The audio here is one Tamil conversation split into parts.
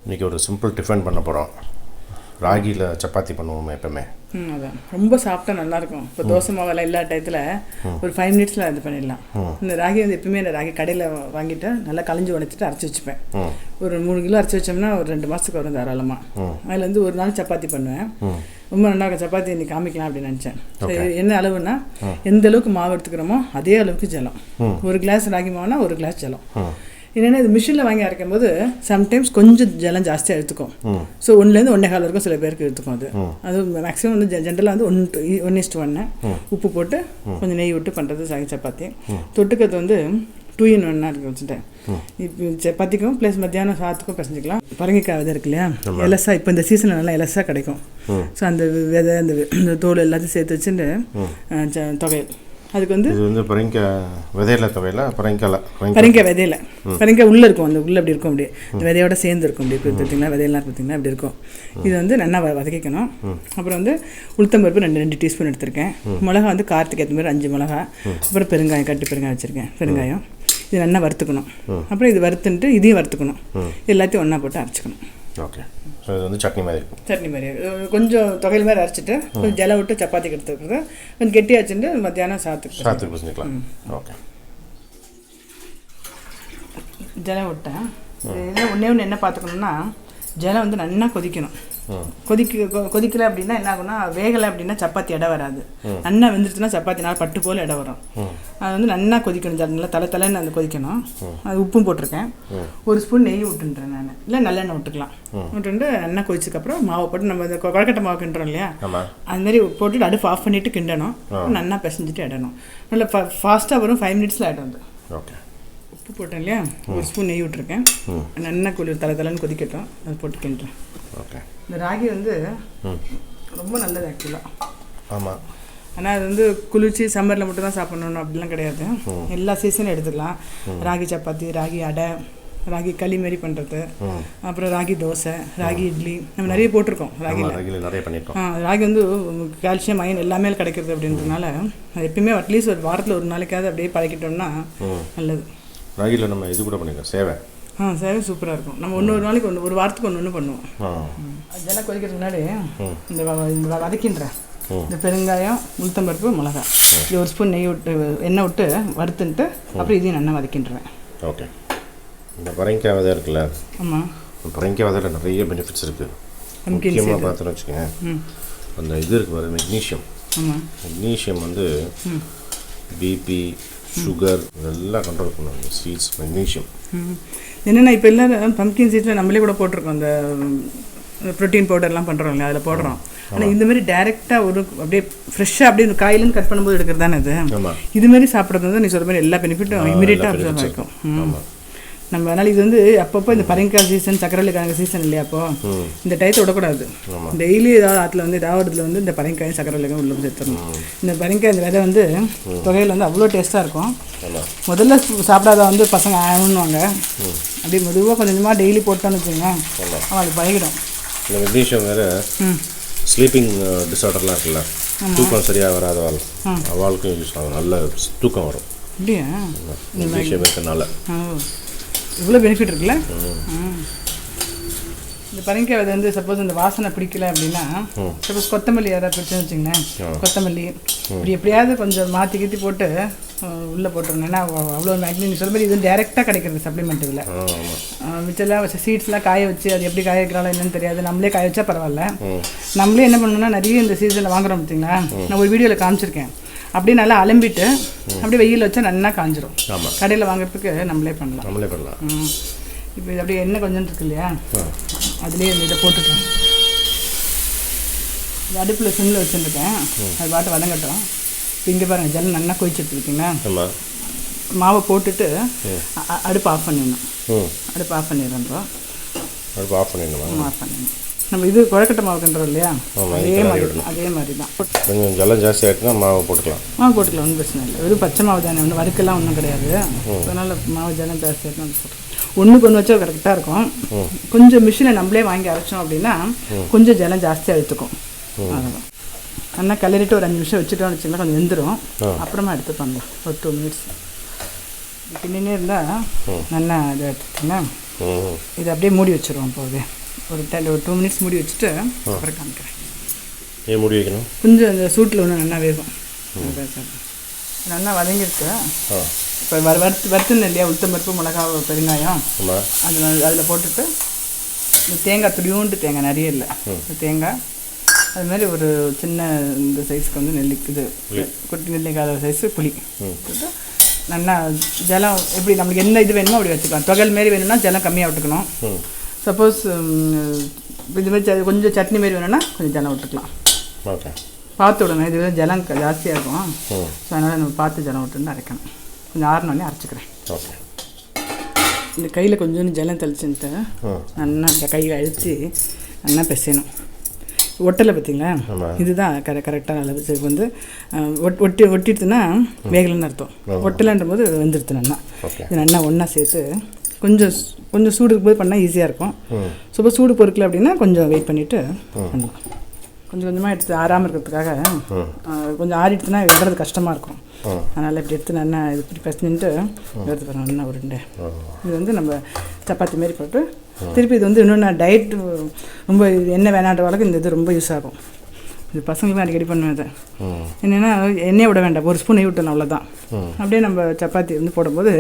இன்றைக்கி ஒரு சிம்பிள் டிஃபன் பண்ண போகிறோம். ராகியில் சப்பாத்தி பண்ணுவோம் எப்போவுமே. அதான் ரொம்ப சாஃப்டாக நல்லாயிருக்கும். இப்போ தோசை மாவெல்லாம் எல்லா டயத்தில் ஒரு 5 மினிட்ஸில் இது பண்ணிடலாம். இந்த ராகி வந்து எப்பவுமே இந்த ராகி கடையில் வாங்கிட்டு நல்லா களைஞ்சி உடைச்சிட்டு அரைச்சி வச்சுப்பேன். ஒரு 3 கிலோ அரைச்சி வச்சோம்னா ஒரு 2 மாதத்துக்கு வரும் தாராளமாக. அதில் வந்து ஒரு நாள் சப்பாத்தி பண்ணுவேன். ரொம்ப நல்லா சப்பாத்தி இன்னைக்கு காமிக்கலாம் அப்படின்னு நினச்சேன். என்ன அளவுன்னா எந்த அளவுக்கு மாவு எடுத்துக்கிறோமோ அதே அளவுக்கு ஜலம். 1 கிளாஸ் ராகி மாவுனா 1 கிளாஸ் ஜலம். என்னென்னா இது மிஷினில் வாங்கி அரைக்கும் போது சம்டைம்ஸ் கொஞ்சம் ஜலம் ஜாஸ்தியாக எடுத்துக்கும். ஸோ 1லேருந்து 1.25 வரைக்கும் சில பேருக்கு எடுத்துக்கும். அது மேக்ஸிமம் வந்து ஜென்ரலாக வந்து 1:1 உப்பு போட்டு கொஞ்சம் நெய் விட்டு பண்ணுறது ராகி சப்பாத்தி. தொட்டுக்கிறது வந்து 2 in 1 இருக்கு வச்சுட்டேன். இப்போ சப்பாத்திக்கும் ப்ளஸ் மத்தியானம் சாதத்துக்கும் பிசைஞ்சிக்கலாம். பரங்கிக்காய் விதை இருக்கு இல்லையா, எலசா இப்போ இந்த சீசனில் நல்லா எலசா கிடைக்கும். ஸோ அந்த விதை அந்த தோல் எல்லாத்தையும் சேர்த்து வச்சுட்டு தொகையல் அதுக்கு வந்து இது வந்து பரங்கிக்காய் விதையில துவையில பரங்கிக்காய் விதையில பரங்கிக்காய் உள்ளே இருக்கும். அந்த உள்ளே அப்படி இருக்கும், அப்படியே விதையோட சேர்ந்து இருக்கும். அப்படி பார்த்தீங்கன்னா விதையெல்லாம் பார்த்தீங்கன்னா அப்படி இருக்கும். இது வந்து நல்லா வதக்கிக்கணும். அப்புறம் வந்து உளுத்தம்பருப்பு 2 டீஸ்பூன் எடுத்திருக்கேன். மிளகா வந்து காரத்துக்கு ஏற்ற மாதிரி 5 மிளகா. அப்புறம் பெருங்காயம், கட்டி பெருங்காயம் வச்சுருக்கேன். பெருங்காயம் இது நல்லா வறுத்துக்கணும். அப்புறம் இது வறுத்துன்ட்டு இதையும் வறுத்துக்கணும். எல்லாத்தையும் ஒன்றா போட்டு அரைச்சிக்கணும். ஓகே. ஸோ இது வந்து சட்னி மாதிரி இருக்கும். சட்னி மாதிரி கொஞ்சம் தொகையில் மாதிரி அரைச்சிட்டு கொஞ்சம் ஜலம் விட்டு சப்பாத்திக்கு எடுத்துக்கிறது கொஞ்சம் கெட்டி வச்சுட்டு மத்தியானம் சாத்துக்கு பிடிச்சிக்கலாம். ஓகே. ஜலம் விட்டேன். இதில் ஒன்று என்ன பார்த்துக்கணுன்னா ஜலம் வந்து நல்லா கொதிக்கணும். கொதிக்கலை அப்படின்னா என்ன ஆகும்னா வேகலை அப்படின்னா சப்பாத்தி இடம் வராது. நல்லா வெந்துருச்சுன்னா சப்பாத்தினால பட்டு போல் இடம் வரும். அது வந்து நல்லா கொதிக்கணும். ஜலம் நல்லா தலைன்னு அந்த கொதிக்கணும். அது உப்பும் போட்டிருக்கேன். 1 ஸ்பூன் நெய் விட்டுன்றேன் நான், இல்லை நல்லெண்ணெய் விட்டுக்கலாம். விட்டுட்டு நல்லா கொதிச்சதுக்கப்புறம் மாவை போட்டு நம்ம இந்த கொழக்கட்டை மாவு கிண்டுறோம் இல்லையா, அதுமாரி போட்டுட்டு அடுப்பு ஆஃப் பண்ணிவிட்டு கிண்டணும். நல்லா பிசைஞ்சிட்டு இடணும். நல்லா ஃபாஸ்ட்டாக வரும். 5 மினிட்ஸில் ஆகிடும் அது. ஓகே. உப்பு போட்டேன் இல்லையா, 1 ஸ்பூன் நெய் விட்டுருக்கேன். நல்லா தலைன்னு கொதிக்கட்டும். அது போட்டு கிண்டுறேன். ஓகே. இந்த ராகி வந்து ரொம்ப நல்லது ஆக்சுவலாக. ஆமாம். ஆனால் அது வந்து குளிர்ச்சி சம்மரில் மட்டும் தான் சாப்பிட்ணும் அப்படிலாம் கிடையாது. எல்லா சீசனும் எடுத்துக்கலாம். ராகி சப்பாத்தி, ராகி அடை, ராகி களி மாரி பண்ணுறது, அப்புறம் ராகி தோசை, ராகி இட்லி, நம்ம நிறைய போட்டிருக்கோம். ராகியில் நிறைய பண்ணியிருக்கோம். ராகி வந்து கால்சியம், அயன் எல்லாமே கிடைக்கிறது அப்படின்றதுனால அது எப்பயுமே அட்லீஸ்ட் ஒரு வாரத்தில் ஒரு நாளைக்காவது அப்படியே பழக்கிட்டோம்னா நல்லது. ராகியில் நம்ம இது கூட பண்ணிக்கலாம், சேவை. சேவை சூப்பராக இருக்கும். நம்ம ஒரு நாளைக்கு ஒரு வாரத்துக்கு ஒன்று பண்ணுவோம். அதெல்லாம் கொதிக்கிறதுக்கு முன்னாடி இந்த வதக்கின்றேன். இந்த பெருங்காயம், உளுத்தம்பருப்பு, மிளகா, இது 1 ஸ்பூன் நெய் விட்டு எண்ணெய் விட்டு வறுத்துன்ட்டு அப்புறம் இதையும் நல்லா வதக்கின்றேன். ஓகே. இந்த பரங்கிக்காய் விதை இருக்குல்ல, ஆமாம், பரங்கிக்காய் விதையில் நிறைய பெனிஃபிட்ஸ் இருக்குது. முக்கியமாக பார்த்தோன்னு வச்சுக்கோங்க, அந்த இது இருக்குது பாரு, மெக்னீஷியம். மெக்னீஷியம் வந்து பிபி, சுகர் இதெல்லாம் கண்ட்ரோல் பண்ணுவாங்க. Seeds, magnesium. என்னென்னா இப்போ எல்லோரும் பம்ப்கின் சீட்ஸில் நம்மளே கூட போட்டிருக்கோம். அந்த ப்ரோட்டீன் பவுடர்லாம் பண்ணுறோம் இல்லையா, அதில் போடுறோம். ஆனால் இந்தமாரி டேரெக்டாக ஒரு அப்படியே ஃப்ரெஷ்ஷாக அப்படியே காயிலேருந்து கட் பண்ணும்போது எடுக்கிறது தானே இது. இதுமாரி சாப்பிட்றது வந்து நீ சொல்கிற மாதிரி எல்லா பெனிஃபிட்டும் இமீடியட்டாக அப்சர்வ் ஆகிருக்கும். நம்ம அதனால் இது வந்து அப்பப்போ இந்த பரங்கிக்காய் சீசன், சக்கரவள்ளிக்கிழங்கு சீசன் இல்லையா, அப்போது இந்த டயத்தை விடக்கூடாது. டெய்லி ஏதாவது ஆற்றுல வந்து ஏதாவது இடத்துல வந்து இந்த பரங்கிக்காயும் சக்கரவள்ளிக்கிழங்கு உள்ள சேர்த்துடணும். இந்த பரங்கிக்காய் இந்த விதை வந்து தொகையில் வந்து அவ்வளோ டேஸ்ட்டாக இருக்கும். முதல்ல சாப்பிடாத வந்து பசங்க ஆகணுன்னுவாங்க. அப்படி மெதுவாக கொஞ்சமாக டெய்லி போட்டோன்னு வச்சுக்கோங்க, அவளுக்கு பழகிடும். இந்த மெக்னீஷியம் வேறு ஸ்லீப்பிங் டிஸார்டர்லாம் இருக்குல்ல, தூக்கம் சரியாக வராத அவளுக்கும் யூஸ் ஆகும். நல்ல தூக்கம் வரும். அப்படியா? மெக்னீஷியம் இருக்கிறதுனால இவ்வளோ பெனிஃபிட் இருக்குல்ல. இந்த பரங்கிக்காய் விதை வந்து சப்போஸ் இந்த வாசனை பிடிக்கல அப்படின்னா, சப்போஸ் கொத்தமல்லி யாராவது பிடிச்சுன்னு வச்சுங்களேன், கொத்தமல்லி இப்படி எப்படியாவது கொஞ்சம் மாற்றி கீற்றி போட்டு உள்ளே போட்டுருணும். ஏன்னா அவ்வளோ மேக்ஸிமம் நீ சொல்ல மாதிரி இது டேரெக்டாக கிடைக்கிறது சப்ளிமெண்ட். இதில் மிச்செல்லாம் சீட்ஸ்லாம் காய வச்சு அது எப்படி காய வைக்கிறாலும் என்னன்னு தெரியாது. நம்மளே காய வச்சா பரவாயில்ல. நம்மளே என்ன பண்ணணும்னா நிறைய இந்த சீசனில் வாங்குறோம் பார்த்தீங்களா, நான் ஒரு வீடியோவில் காமிச்சிருக்கேன். அப்படியே நல்லா அலம்பிட்டு அப்படியே வெயில் வச்சா நல்லா காஞ்சிரும். கடையில் வாங்குறதுக்கு நம்மளே பண்ணலாம். இப்போ இது அப்படியே எண்ணெய் கொஞ்சம் இருக்கு இல்லையா, அதுலேயே இதை போட்டுட்டோம். இது அடுப்பில் சிம்மில் வச்சுருக்கேன், அது பாட்டு வதங்கட்டும். இப்போ இங்கே பாருங்கள், ஜலம் நல்லா கொதிச்சுட்டு இருக்கீங்களா, மாவை போட்டுட்டு அடுப்பு ஆஃப் பண்ணிடணும். அடுப்பு ஆஃப் பண்ணிடுறோம். ஆஃப் பண்ணிடணும். நம்ம இது கொழக்கட்டை மாவு கிண்டுறோம் இல்லையா, அதே மாதிரி தான். கொஞ்சம் ஜலம் ஜாஸ்தி ஆகிட்டுனா மாவு போட்டுக்கலாம். போட்டுக்கலாம், ஒன்றும் பிரச்சனை இல்லை. வெறும் பச்சை மாவு தானே, ஒன்றும் வறுக்கெல்லாம் ஒன்றும் கிடையாது. அதனால் மாவு ஜலம் ஜாஸ்தி ஆகிட்டுனா அது போட்டுக்கலாம். ஒன்றுக்கு ஒன்று வச்சா கரெக்டாக இருக்கும். கொஞ்சம் மிஷினை நம்மளே வாங்கி அரைச்சோம் அப்படின்னா கொஞ்சம் ஜலம் ஜாஸ்தியாக எடுத்துக்கும். அதுதான் நல்லா கிளறிட்டு ஒரு 5 நிமிஷம் வச்சுட்டோம்னு வச்சுக்கலாம், கொஞ்சம் வெந்துடும். அப்புறமா எடுத்து பண்ணலாம். ஒரு 2 மினிட்ஸ் கிண்டினே இருந்தால் நல்லா இதை எடுத்துட்டிங்கன்னா இது அப்படியே மூடி வச்சுருவோம். போகுது ஒரு 2 மினிட்ஸ் மூடி வச்சுட்டு அப்புறம் காமிக்கிறேன். ஏன் மூடி வைக்கணும்? கொஞ்சம் அந்த சூட்டில் ஒன்று நல்லா வேகும். நல்லா வதங்கிருக்கு. இப்போ வறுத்துன்னு இல்லையா, உளுத்தம்பருப்பு, மிளகா, பெருங்காயம், அதில் போட்டுட்டு இந்த தேங்காய் துடியோண்டு தேங்காய் நிறைய இல்லை, தேங்காய் அது மாதிரி ஒரு சின்ன இந்த சைஸ்க்கு வந்து இது குட்டி நெல்லிக்காய் சைஸு புளி போட்டு நல்லா ஜலம் எப்படி நம்மளுக்கு என்ன இது வேணுமோ அப்படி வச்சுக்கலாம். தொகல் மாரி வேணும்னா ஜலம் கம்மியாக விட்டுக்கணும். சப்போஸ் இது மாதிரி கொஞ்சம் சட்னி மாரி வேணும்னா கொஞ்சம் ஜலம் விட்டுக்கலாம். பார்த்து விடணும், இது ஜலம் ஜாஸ்தியாக இருக்கும். ஸோ அதனால் நம்ம பார்த்து ஜலம் விட்டுன்னு அரைக்கணும். கொஞ்சம் ஆறினோடனே அரைச்சிக்கிறேன். இந்த கையில் கொஞ்சோண்டு ஜலம் தெளிச்சுட்டு நல்லா கையில் அழித்து நல்லா பிசையணும். ஒட்டலை பார்த்தீங்களா, இதுதான் கரெக்டான அளவு. இதுக்கு வந்து ஒட்டிடுதுன்னா வேகலைன்னு அர்த்தம். ஒட்டலைன்ற போது வெந்துடுது நல்லா. இது நல்லா ஒன்றா சேர்த்து கொஞ்சம் சூடுக்கு போது பண்ணால் ஈஸியாக இருக்கும். சப்போஸ் சூடு பொறுக்கல அப்படின்னா கொஞ்சம் வெயிட் பண்ணிவிட்டு பண்ணலாம். கொஞ்சம் கொஞ்சமாக எடுத்து ஆறாமல் இருக்கிறதுக்காக கொஞ்சம் ஆறிடுச்சுன்னா விடுறது கஷ்டமாக இருக்கும். அதனால் இப்படி எடுத்து நல்லா இது இப்படி பசஞ்சுட்டு எடுத்து பாருங்கள் நல்லா உருண்டை. இது வந்து நம்ம சப்பாத்தி மாரி போட்டு திருப்பி இது வந்து இன்னொன்று டயட் ரொம்ப எண்ணெய் வேணான்ற அளவுக்கு இந்த இது ரொம்ப யூஸ் ஆகும். இது பசங்களுக்கும் அடிக்கடி பண்ணுவேன். இதை என்னென்னா எண்ணெயை விட வேண்டாம், ஒரு ஸ்பூன் நெய் விட்டணும் அவ்வளோதான். அப்படியே நம்ம சப்பாத்தி வந்து போடும்போது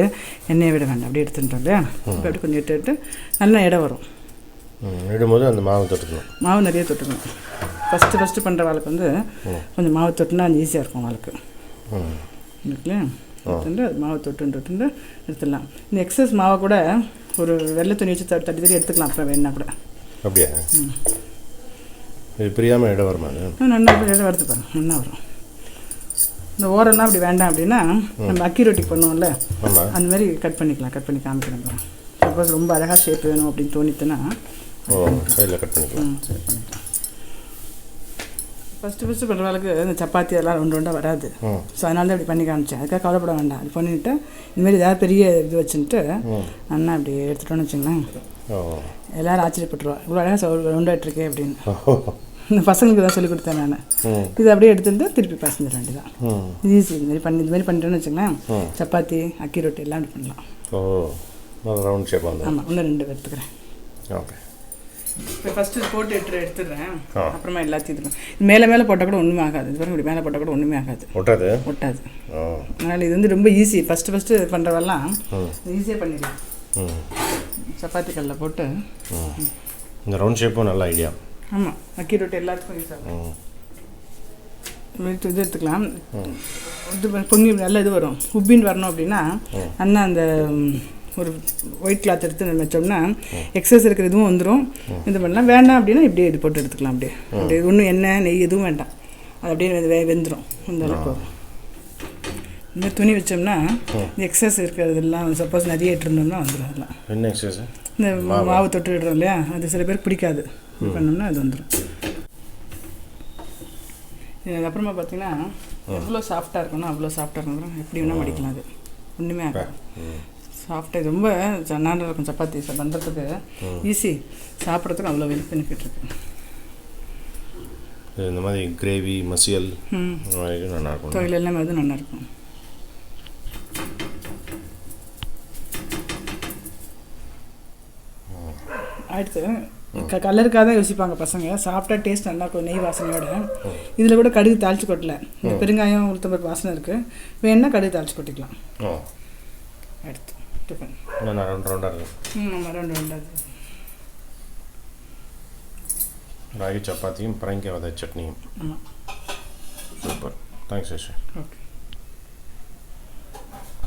எண்ணெயை விட வேண்டாம், அப்படியே எடுத்துட்டோம் இல்லையா. இப்போ அப்படி கொஞ்சம் எடுத்துட்டு நல்லா இடம் வரும். இடும்போது அந்த மாவு தொட்டுக்கணும், மாவு நிறைய தொட்டுக்கணும். ஃபஸ்ட்டு பண்ணுற வாழ்க்கை வந்து கொஞ்சம் மாவு தொட்டுனா அது ஈஸியாக இருக்கும் வாழ்க்கை இருக்குல்லையா. எடுத்துட்டு அது மாவு தொட்டு எடுத்துடலாம். இந்த எக்ஸஸ் மாவை கூட ஒரு வெள்ளை துணி வச்சு தட்டி எடுத்துக்கலாம் அப்புறம் வேணா கூட. அப்படியா? இது பிரியாமல் இடம் வருமா? நல்லா இடம் வறுத்து பாருங்க, நல்லா வரும். இந்த ஓரெல்லாம் அப்படி வேண்டாம் அப்படின்னா நம்ம அக்கி ரொட்டி பண்ணுவோம்ல அந்த மாதிரி கட் பண்ணிக்கலாம். கட் பண்ணி காமிக்கிறேன் பாருங்க. சப்போஸ் ரொம்ப அழகாக ஷேப் வேணும் அப்படின்னு தோணித்துன்னா கையில் கட் பண்ணிக்கலாம். சரி பண்ணிக்கலாம். ஃபஸ்ட்டு பண்ணுறவளுக்கு இந்த சப்பாத்தி எல்லாம் ரெண்டாக வராது. ஸோ அதனால தான் இப்படி பண்ணி காமிச்சேன். அதுக்காக கவலைப்பட வேண்டாம். அது பண்ணிவிட்டு இந்தமாரி ஏதாவது பெரிய இது வச்சுட்டு அண்ணா இப்படி எடுத்துட்டோன்னு வச்சுங்களேன், எல்லோரும் ஆச்சரியப்பட்டுருவா, இவ்வளோ அழகாக ரவுண்டாகிட்ருக்கே அப்படின்னு. இந்த பசங்களுக்கு தான் சொல்லிக் கொடுத்தேன் நான். இது அப்படியே எடுத்துட்டு திருப்பி பசஞ்சிட வேண்டியதான். ஈஸி. இதுமாரி பண்ணிட்டோன்னு வச்சுங்களேன், சப்பாத்தி, அக்கி ரொட்டி எல்லாம் இப்படி பண்ணலாம். ரவுண்ட் ஷேப் வந்து. ஆமாம், இன்னும் 2 எடுத்துக்கிறேன். ஓகே. இப்போ ஃபஸ்ட்டு போட்டு எடுத்துடுறேன். அப்புறமா எல்லாத்தையும் இது மேலே போட்டால் கூட ஒன்றுமே ஆகாது. இது வரைக்கும் இப்படி மேலே போட்டால் கூட ஒன்றுமே ஆகாது, ஒட்டாது. அதனால் இது வந்து ரொம்ப ஈஸி. ஃபஸ்ட்டு பண்ணுறவெல்லாம் ஈஸியாக பண்ணிடலாம். சப்பாத்தி கல்லில் போட்டு இந்த ரவுண்ட் ஷேப்பும் நல்ல ஐடியா. ஆமாம், அக்கி ரொட்டி எல்லாத்துக்கும் யூஸ் ஆகும். இது எடுத்துக்கலாம். இது பொங்கி நல்ல இது வரும், உப்பின்னு வரணும் அப்படின்னா அண்ணா அந்த ஒரு ஒயிட் கிளாத் எடுத்து வச்சோம்னா எக்ஸஸ் இருக்கிற இதுவும் வந்துடும். இது பண்ணலாம். வேண்டாம் அப்படின்னா இப்படியே இது போட்டு எடுத்துக்கலாம். அப்படியே ஒன்றும் எண்ணெய் நெய் எதுவும் வேண்டாம், அது அப்படியே வெந்துடும். இந்த அளவுக்கு இந்த துணி வச்சோம்னா இந்த எக்ஸஸ் இருக்கிறதெல்லாம் சப்போஸ் நிறைய இட்டுருந்தோம்னா வந்துடும். அதெல்லாம் என்ன எக்ஸஸ்? இந்த மாவு தொட்டு விடுறோம் இல்லையா, அது சில பேருக்கு பிடிக்காது. பண்ணோம்னா அது வந்துடும். அதுக்கப்புறமா பார்த்தீங்கன்னா எவ்வளோ சாஃப்டாக இருக்கணும் அவ்வளோ சாஃப்டாக இருக்கணும். எப்படி வேணால் மடிக்கலாம். அது ஒன்றுமே ஆகாது. சாஃப்டாக ரொம்ப நல்லா இருக்கும். சப்பாத்தி பண்ணுறதுக்கு ஈஸி, சாப்பிட்றதுக்கு அவ்வளோ பெனிஃபிட் இருக்குது. இந்த மாதிரி கிரேவி மசியல் நல்லாயிருக்கும், தொழில் எல்லாமே வந்து நல்லாயிருக்கும். அடுத்து கலருக்காக தான் யோசிப்பாங்க பசங்க. சாப்பிட்டா டேஸ்ட் நல்லாயிருக்கும் நெய் வாசனையோட. இதில் கூட கடுகு தாளித்து கொட்டலை, இந்த பெருங்காயம் உளுத்தம்பருப்பு வாசனை இருக்குது. வேணுன்னா கடுகு தாளித்து கொட்டிக்கலாம். அடுத்து டிஃபன் ரவுண்டாக இருக்கும். ஆமாம், ரவுண்டாக இருக்குது. ராகி சப்பாத்தியும் பரங்கிக்காய் வத சட்னியும். ஆமாம், சூப்பர். தேங்க்ஸ். ஓகே.